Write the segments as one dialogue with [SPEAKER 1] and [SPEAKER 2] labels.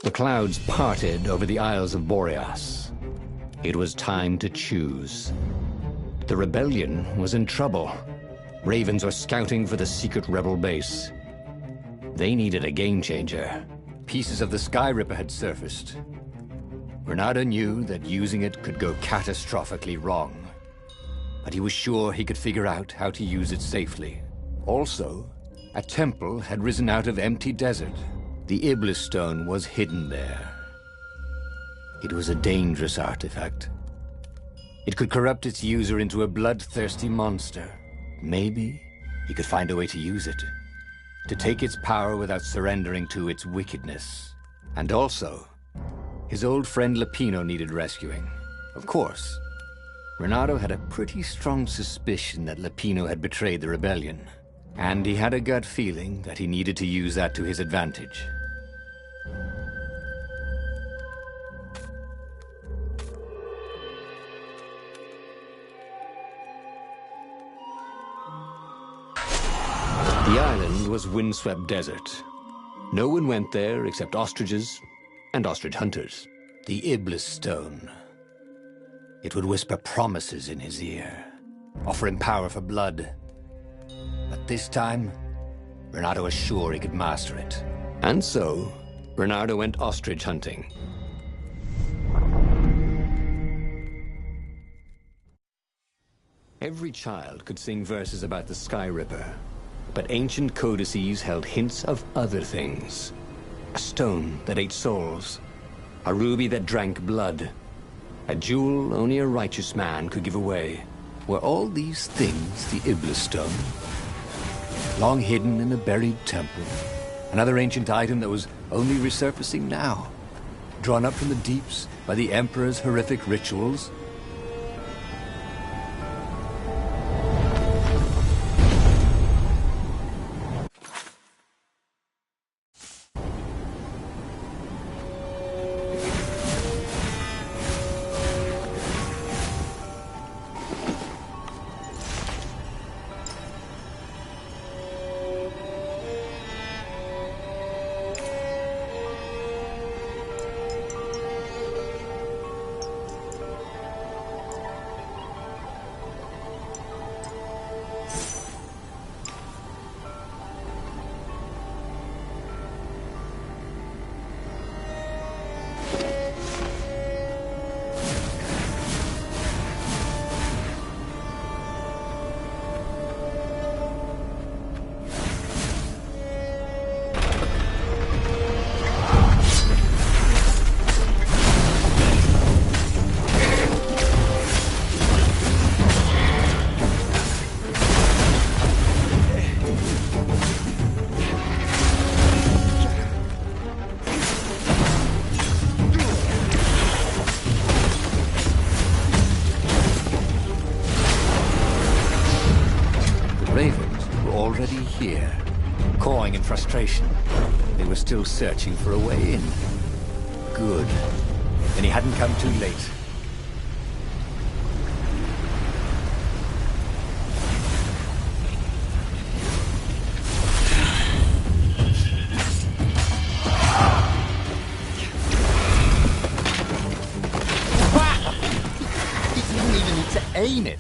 [SPEAKER 1] The clouds parted over the Isles of Boreas. It was time to choose. The rebellion was in trouble. Ravens were scouting for the secret rebel base. They needed a game changer. Pieces of the Sky Ripper had surfaced. Bernardo knew that using it could go catastrophically wrong, but he was sure he could figure out how to use it safely. Also, a temple had risen out of empty desert. The Iblis stone was hidden there. It was a dangerous artifact. It could corrupt its user into a bloodthirsty monster. Maybe he could find a way to use it, to take its power without surrendering to its wickedness. And also, his old friend Lapino needed rescuing. Of course, Bernardo had a pretty strong suspicion that Lapino had betrayed the rebellion, and he had a gut feeling that he needed to use that to his advantage. The island was windswept desert. No one went there except ostriches and ostrich hunters. The Iblis stone. It would whisper promises in his ear, offer him power for blood. But this time, Bernardo was sure he could master it. And so, Bernardo went ostrich hunting. Every child could sing verses about the Sky Ripper, but ancient codices held hints of other things. A stone that ate souls, a ruby that drank blood, a jewel only a righteous man could give away. Were all these things the Iblis stone? Long hidden in a buried temple, another ancient item that was only resurfacing now, drawn up from the deeps by the Emperor's horrific rituals? Here, cawing in frustration. They were still searching for a way in. Good. Then he hadn't come too late. He didn't even need to aim it.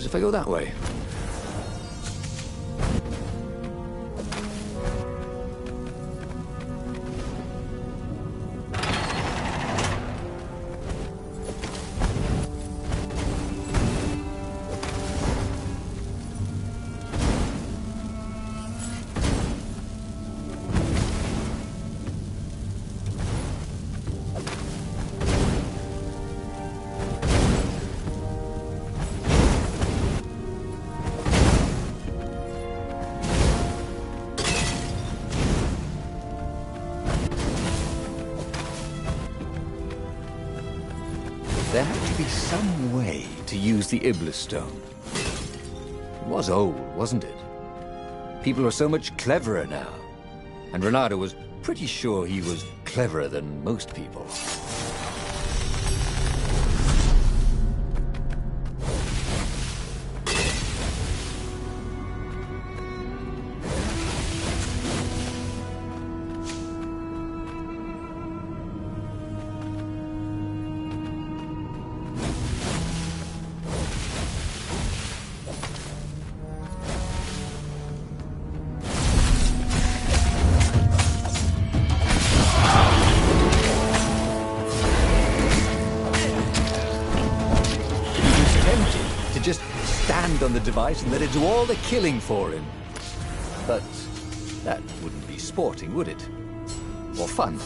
[SPEAKER 1] If I go that way.
[SPEAKER 2] way to use the Iblis stone. It was old, wasn't it? People are so much cleverer now. And Renato was pretty sure he was cleverer than most people. On the device and let it do all the killing for him. But that wouldn't be sporting, would it? Or fun?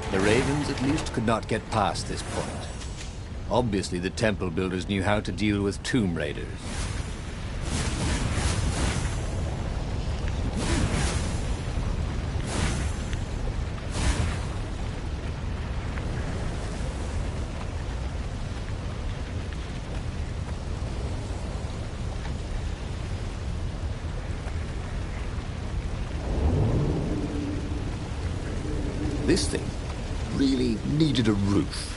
[SPEAKER 2] The Ravens at least could not get past this point. Obviously, the temple builders knew how to deal with tomb raiders. This thing really needed a roof.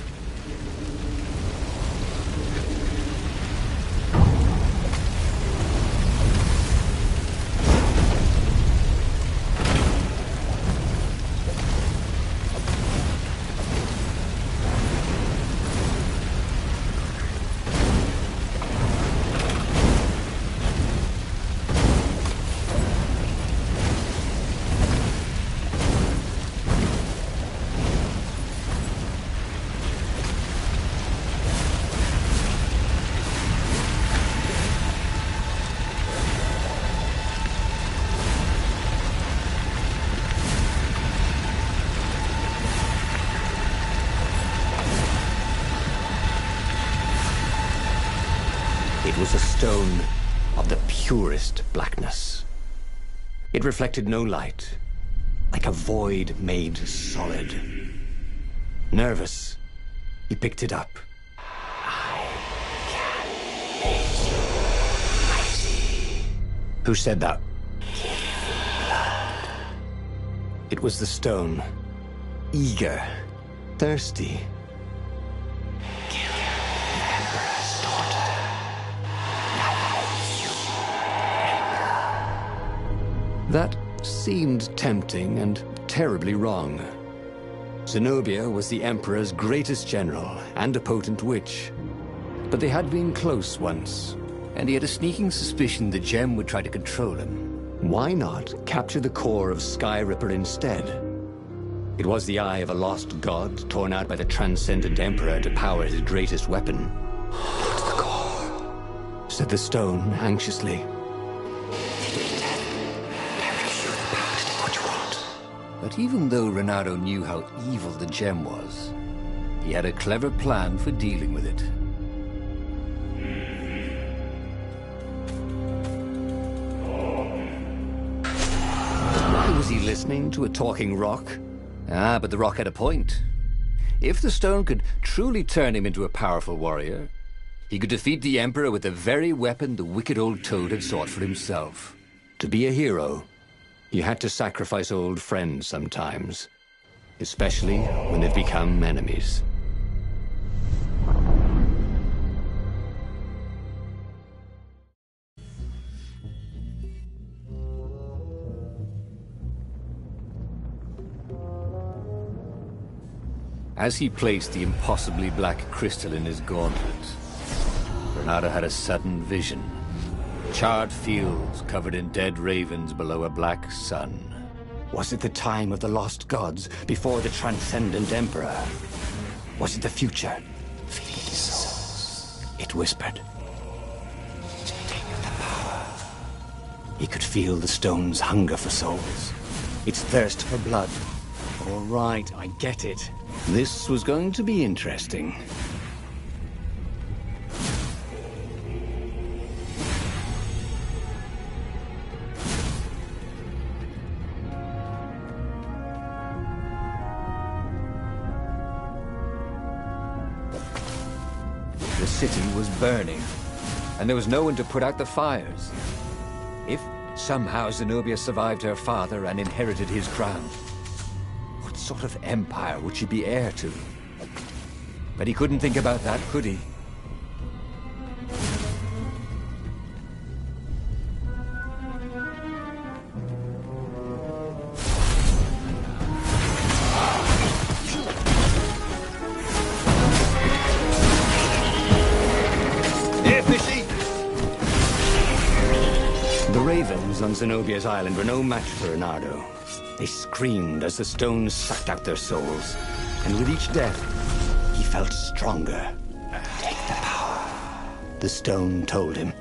[SPEAKER 2] It was a stone of the purest blackness. It reflected no light, like a void made solid. Nervous, he picked it up. I can make you mighty. Who said that? It was the stone, eager, thirsty. That seemed tempting and terribly wrong. Zenobia was the Emperor's greatest general and a potent witch. But they had been close once, and he had a sneaking suspicion the gem would try to control him. Why not capture the core of Sky Ripper instead? It was the eye of a lost god torn out by the transcendent Emperor to power his greatest weapon. "It's the core," said the stone anxiously. But even though Renato knew how evil the gem was, he had a clever plan for dealing with it. Why was he listening to a talking rock? But the rock had a point. If the stone could truly turn him into a powerful warrior, he could defeat the Emperor with the very weapon the wicked old toad had sought for himself. To be a hero, you had to sacrifice old friends sometimes, especially when they'd become enemies. As he placed the impossibly black crystal in his gauntlet, Bernardo had a sudden vision. Charred fields covered in dead ravens below a black sun.
[SPEAKER 1] Was it the time of the lost gods before the transcendent emperor? Was it the future? Feed souls, it whispered. Take the power. He could feel the stone's hunger for souls, its thirst for blood. All right, I get it. This was going to be interesting.
[SPEAKER 2] The city was burning, and there was no one to put out the fires. If somehow Zenobia survived her father and inherited his crown, what sort of empire would she be heir to? But he couldn't think about that, could he?
[SPEAKER 1] The ravens on Zenobia's island were no match for Bernardo. They screamed as the stones sucked out their souls, and with each death, he felt stronger. Take the power, the stone told him.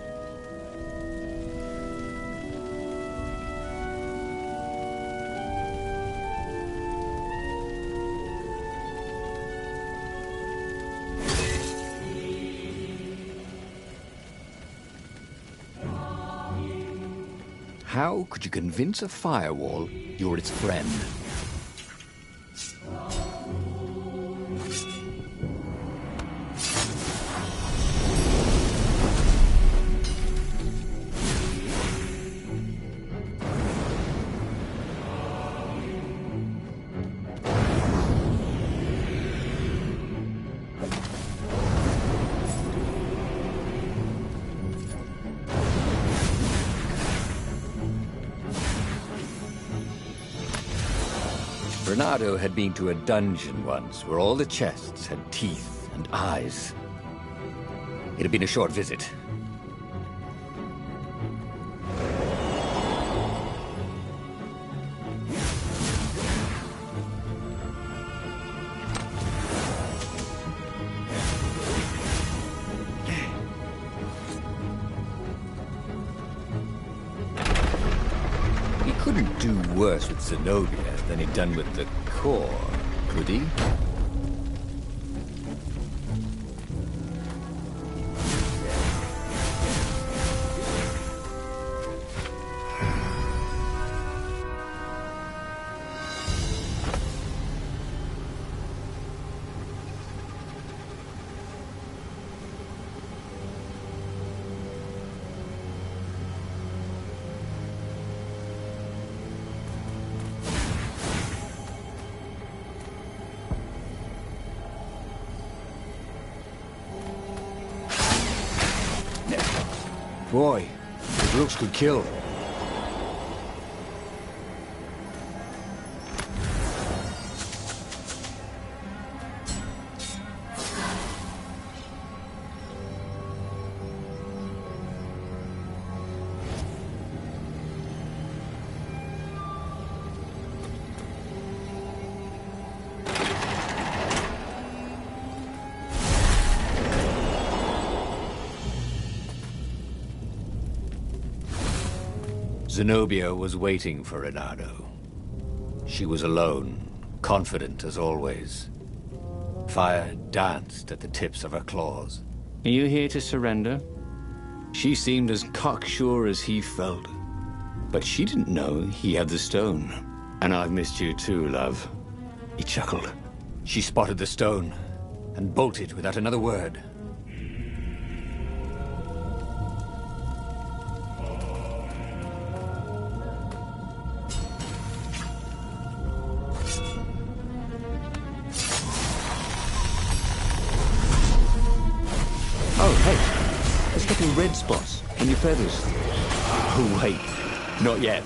[SPEAKER 2] How could you convince a firewall you're its friend? Bernardo had been to a dungeon once where all the chests had teeth and eyes. It had been a short visit. He couldn't do worse with Zenobia than he'd done with the core, could he? Boy, the looks could kill. Zenobia was waiting for Bernardo. She was alone, confident as always. Fire danced at the tips of her claws.
[SPEAKER 1] Are you here to surrender? She seemed as cocksure as he felt. But she didn't know he had the stone. And I've missed you too, love. He chuckled.
[SPEAKER 2] She spotted the stone and bolted without another word.
[SPEAKER 1] Oh, hey, there's little red spots on your feathers. Oh, wait, not yet.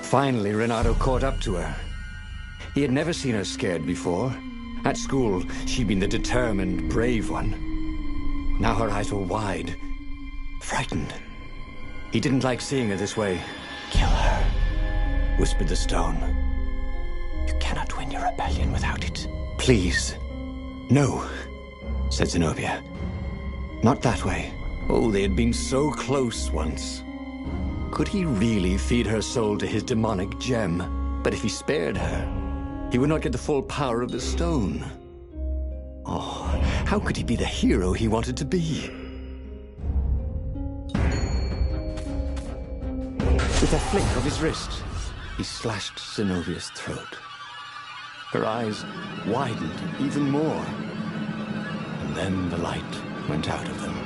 [SPEAKER 2] Finally, Renato caught up to her. He had never seen her scared before. At school, she'd been the determined, brave one. Now her eyes were wide, frightened. He didn't like seeing her this way. "Kill her," whispered the stone. "You cannot win your rebellion without it." "Please." "No," said Zenobia. "Not that way." Oh, they had been so close once. Could he really feed her soul to his demonic gem? But if he spared her, he would not get the full power of the stone. Oh, how could he be the hero he wanted to be? With a flick of his wrist, he slashed Zenobia's throat. Her eyes widened even more. And then the light went out of them.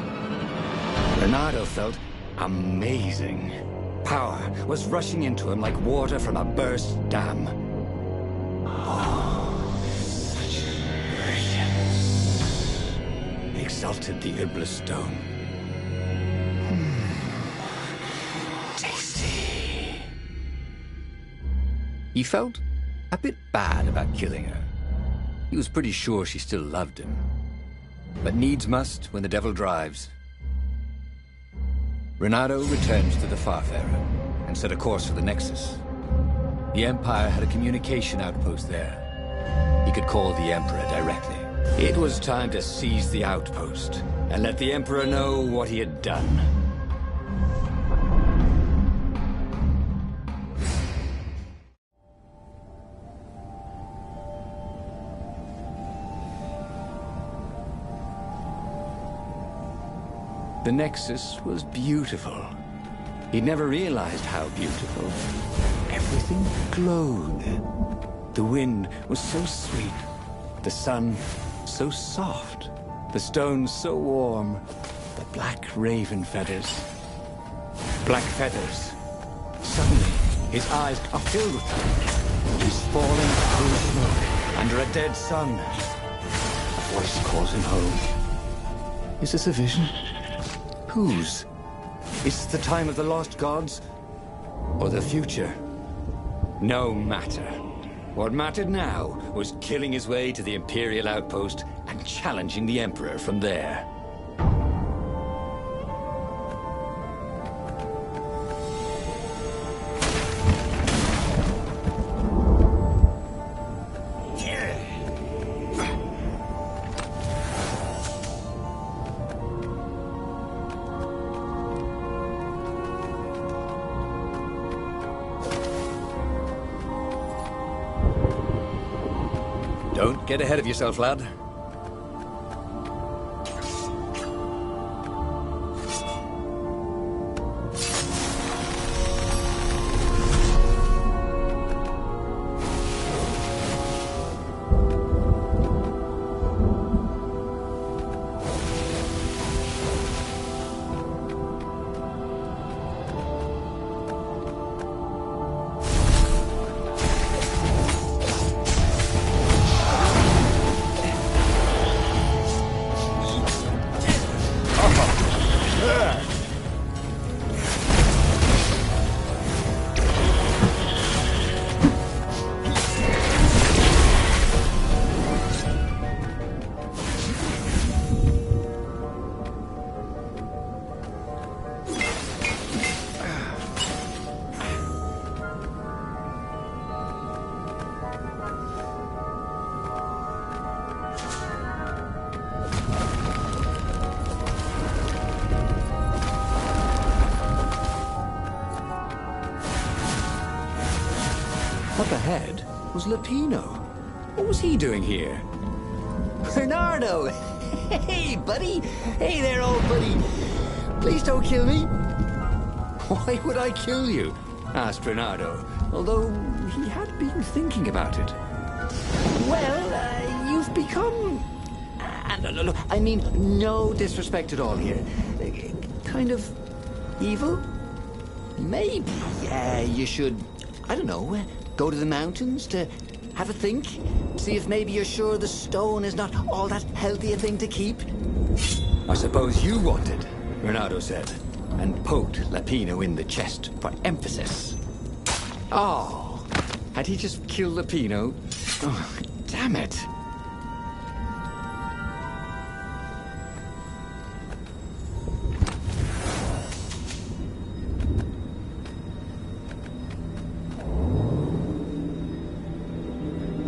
[SPEAKER 2] Renato felt amazing. Power was rushing into him like water from a burst dam. Oh, such brilliance, exulted the Iblis stone. Tasty. He felt a bit bad about killing her. He was pretty sure she still loved him. But needs must when the devil drives. Renato returned to the Farfarer and set a course for the Nexus. The Empire had a communication outpost there. He could call the Emperor directly. It was time to seize the outpost and let the Emperor know what he had done. The Nexus was beautiful. He'd never realized how beautiful. Everything glowed. The wind was so sweet. The sun so soft. The stones so warm. The black raven feathers. Black feathers. Suddenly, his eyes are filled with them. He's falling through smoke, under a dead sun. A voice calls him home. Is this a vision? Whose? Is it the time of the lost gods? Or the future? No matter. What mattered now was killing his way to the Imperial outpost and challenging the Emperor from there. Don't get ahead of yourself, lad. Up ahead was Lapino. What was he doing here? Bernardo! Hey, buddy! Hey there, old buddy! Please don't kill me! Why would I kill you? Asked Bernardo, although he had been thinking about it. Well, you've become... no, I mean, no disrespect at all here. Kind of evil? Maybe you should, I don't know, go to the mountains to have a think? See if maybe you're sure the stone is not all that healthy a thing to keep? I suppose you wanted, Renato said, and poked Lapino in the chest for emphasis. Oh, had he just killed the Pino? Oh, damn it.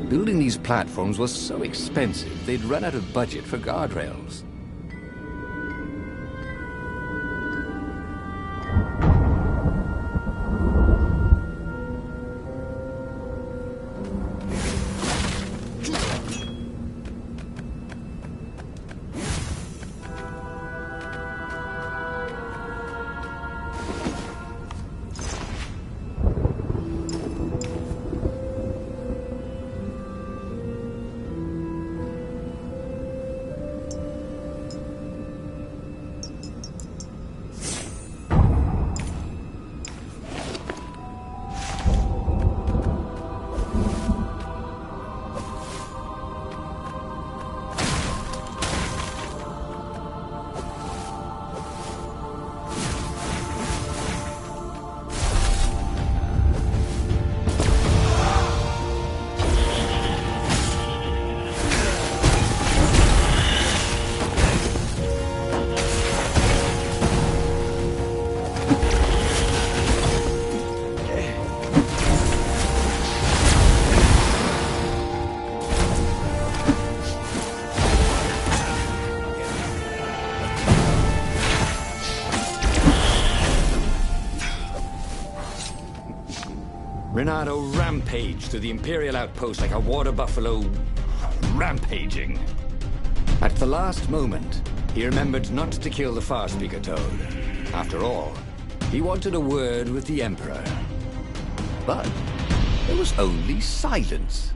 [SPEAKER 2] Building these platforms was so expensive, they'd run out of budget for guardrails. Renato rampaged through the Imperial outpost like a water buffalo rampaging. At the last moment, he remembered not to kill the Farspeaker Toad. After all, he wanted a word with the Emperor. But there was only silence.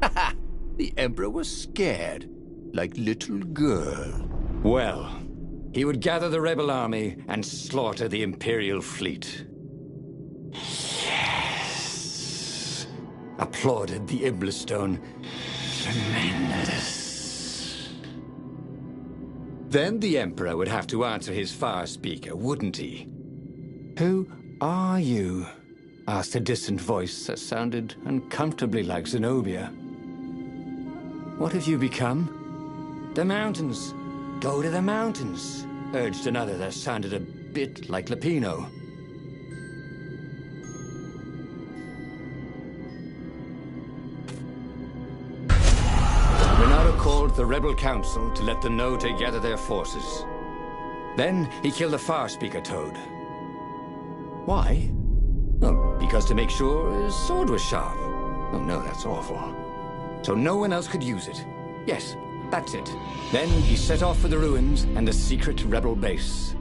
[SPEAKER 2] The Emperor was scared, like little girl. Well, he would gather the rebel army and slaughter the Imperial fleet. Applauded the Iblistone. Tremendous. Then the Emperor would have to answer his Farspeaker, wouldn't he? Who are you? Asked a distant voice that sounded uncomfortably like Zenobia. What have you become? The mountains. Go to the mountains, urged another that sounded a bit like Lapino. Called the Rebel Council to let them know to gather their forces. Then he killed the Farspeaker Toad. Why? Oh, because to make sure his sword was sharp. Oh no, that's awful. So no one else could use it. Yes, that's it. Then he set off for the ruins and the secret rebel base.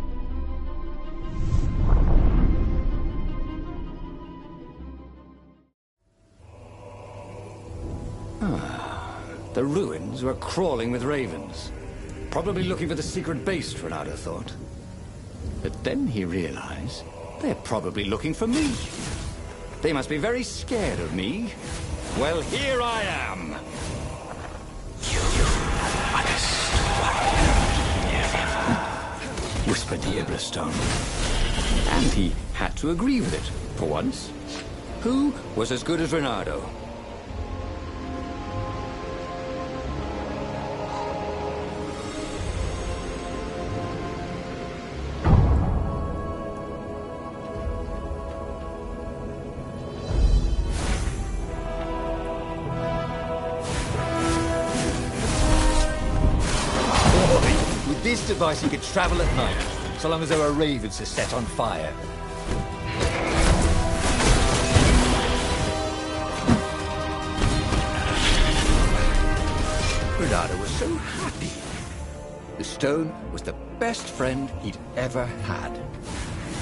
[SPEAKER 2] The ruins were crawling with ravens. Probably looking for the secret base, Renato thought. But then he realized they're probably looking for me. They must be very scared of me. Well, here I am! Whispered the Iblistone. And he had to agree with it, for once. Who was as good as Renato? This device he could travel at night, so long as there were ravens to set on fire. Renato was so happy. The stone was the best friend he'd ever had.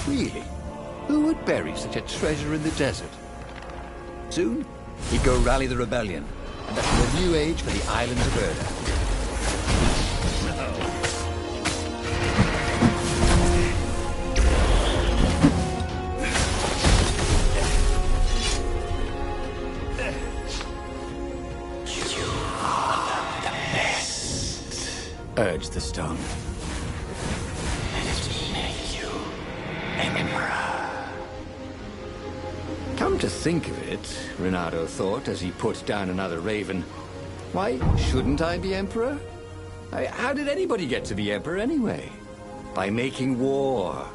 [SPEAKER 2] Really, who would bury such a treasure in the desert? Soon, he'd go rally the rebellion, and usher a new age for the islands of Erda. Urged the stone. Let us make you Emperor. Come
[SPEAKER 1] To think of it, Renato thought as he put down another raven, why shouldn't I be emperor? How did anybody get to be emperor anyway? By making war.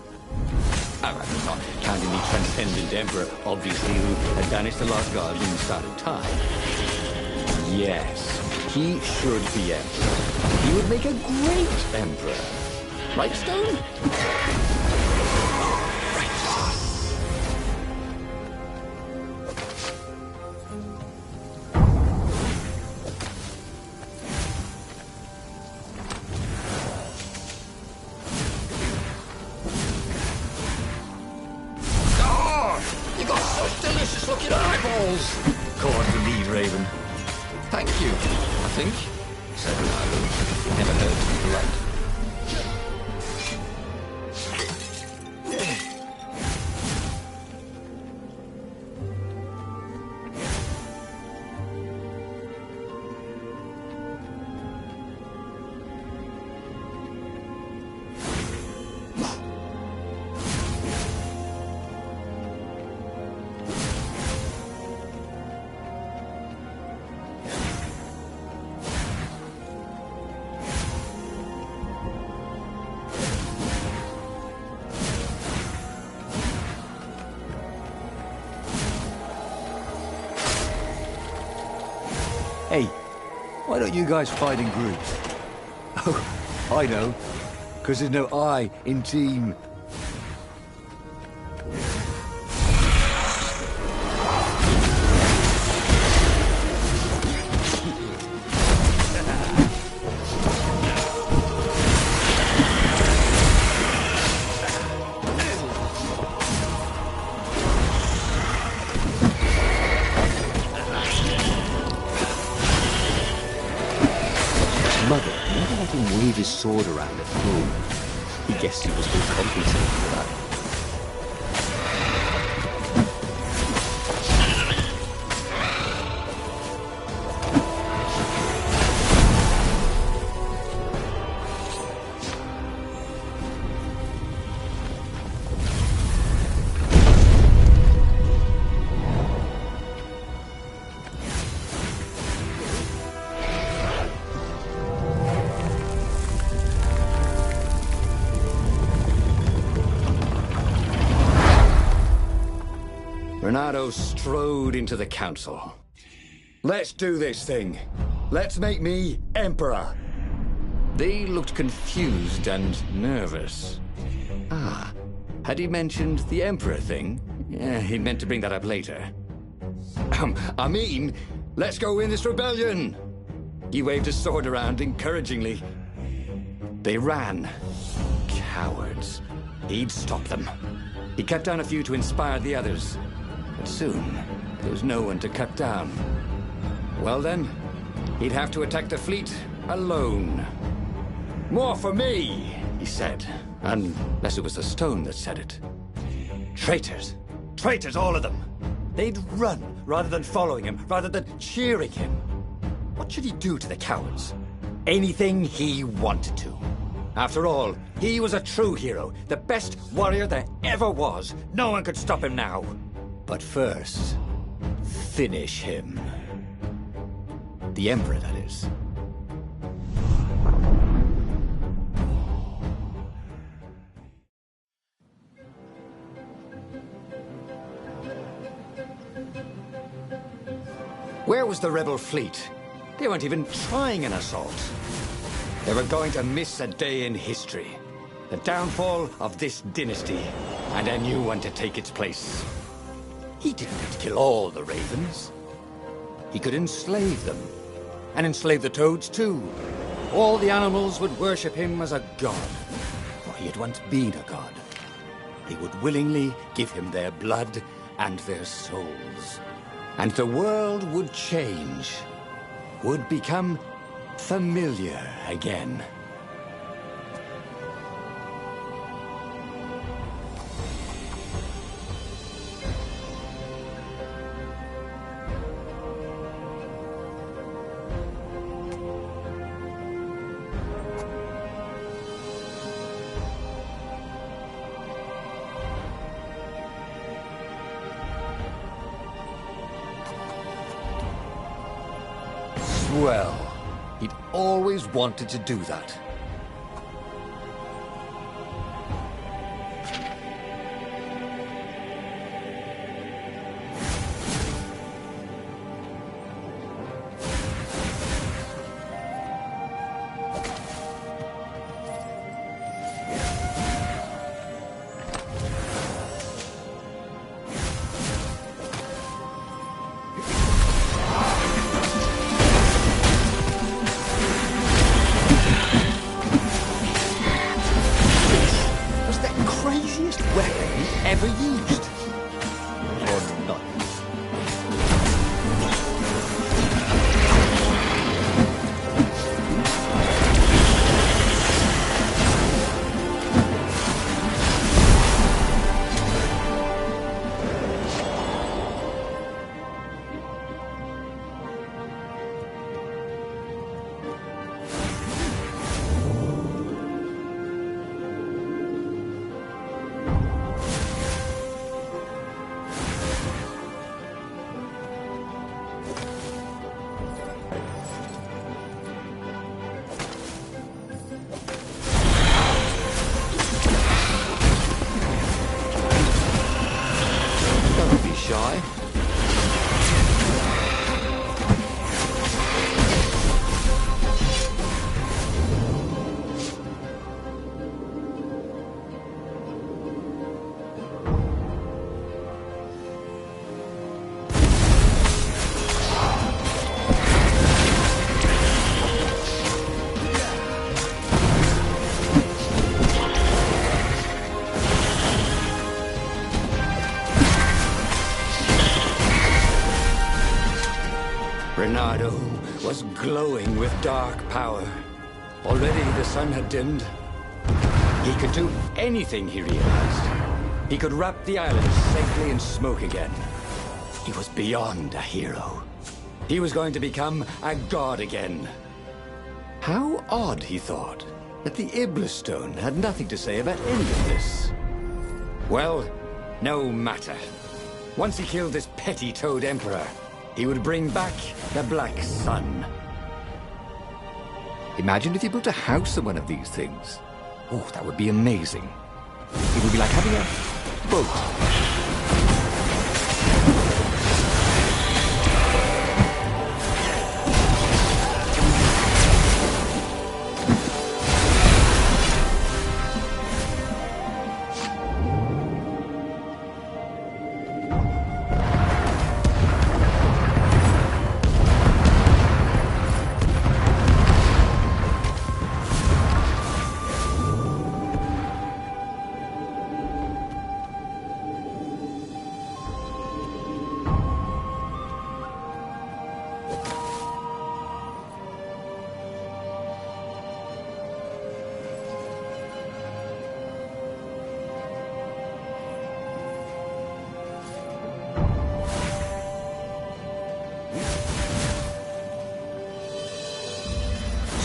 [SPEAKER 1] I'm not counting the transcendent emperor, obviously, who had banished the lost gods in the start of time. Yes, he should be emperor. He would make a great emperor. Right, Stone?
[SPEAKER 2] Looking eyeballs! Caught the lead, Raven. Thank you, I think, said Renato. Never heard to be polite.
[SPEAKER 1] Hey, why don't you guys fight in groups? Oh, I know. Because there's no I in team. Mother never let him wave his sword around at home. He guessed he was still compensating for that. Renato strode into the council. Let's do this thing. Let's make me emperor. They looked confused and nervous. Ah, had he mentioned the emperor thing? Yeah, he'd meant to bring that up later. I mean, let's go win this rebellion. He waved his sword around encouragingly. They ran. Cowards. He'd stop them. He cut down a few to inspire the others. But soon, there was no one to cut down. Well then, he'd have to attack the fleet alone. More for me, he said. Unless it was the stone that said it. Traitors. Traitors, all of them. They'd run rather than following him, rather than cheering him. What should he do to the cowards? Anything he wanted to. After all, he was a true hero, the best warrior there ever was. No one could stop him now. But first, finish him. The Emperor, that is. Where was the rebel fleet? They weren't even trying an assault. They were going to miss a day in history. The downfall of this dynasty, and a new one to take its place. He didn't have to kill all the ravens. He could enslave them. And enslave the toads, too. All the animals would worship him as a god. For he had once been a god. They would willingly give him their blood and their souls. And the world would change. Would become familiar again.
[SPEAKER 2] Swell. He'd always wanted to do that.
[SPEAKER 1] Ever used. Or not. Shy. Bernardo was glowing with dark power. Already the sun had dimmed. He could do anything, he realized. He could wrap the island safely in smoke again. He was beyond a hero. He was going to become a god again. How odd, he thought, that the Iblis Stone had nothing to say about any of this. Well, no matter. Once he killed this petty Toad Emperor, he would bring back the Black Sun. Imagine if you built a house on one of these things. Oh, that would be amazing. It would be like having a boat.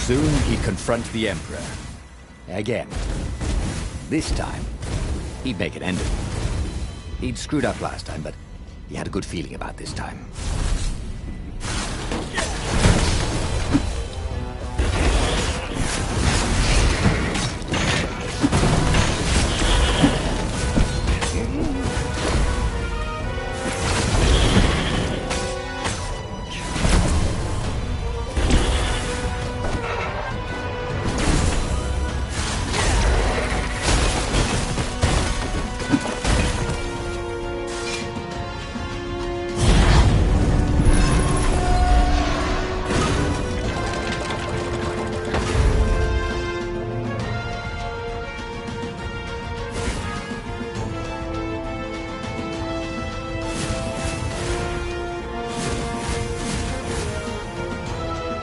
[SPEAKER 1] Soon he'd confront the Emperor. Again. This time, he'd make an end of it. He'd screwed up last time, but he had a good feeling about this time.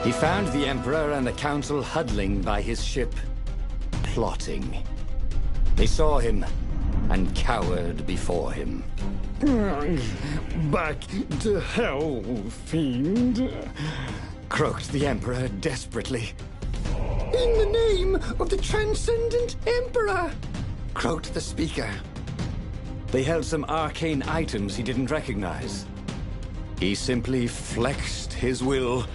[SPEAKER 1] He found the Emperor and the Council huddling by his ship, plotting. They saw him and cowered before him.
[SPEAKER 3] Back to hell, fiend!
[SPEAKER 1] Croaked the Emperor desperately.
[SPEAKER 3] In the name of the Transcendent Emperor!
[SPEAKER 1] Croaked the speaker. They held some arcane items he didn't recognize. He simply flexed his will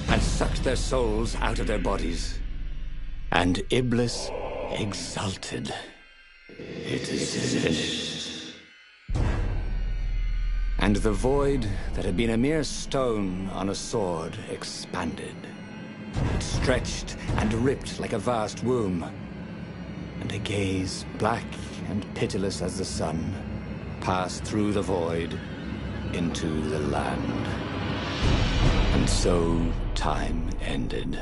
[SPEAKER 2] and sucked their souls out of their bodies. And Iblis exulted. It is finished. And the void that had been a mere stone on a sword expanded. It stretched and ripped like a vast womb. And a gaze, black and pitiless as the sun, passed through the void into the land. And so time ended.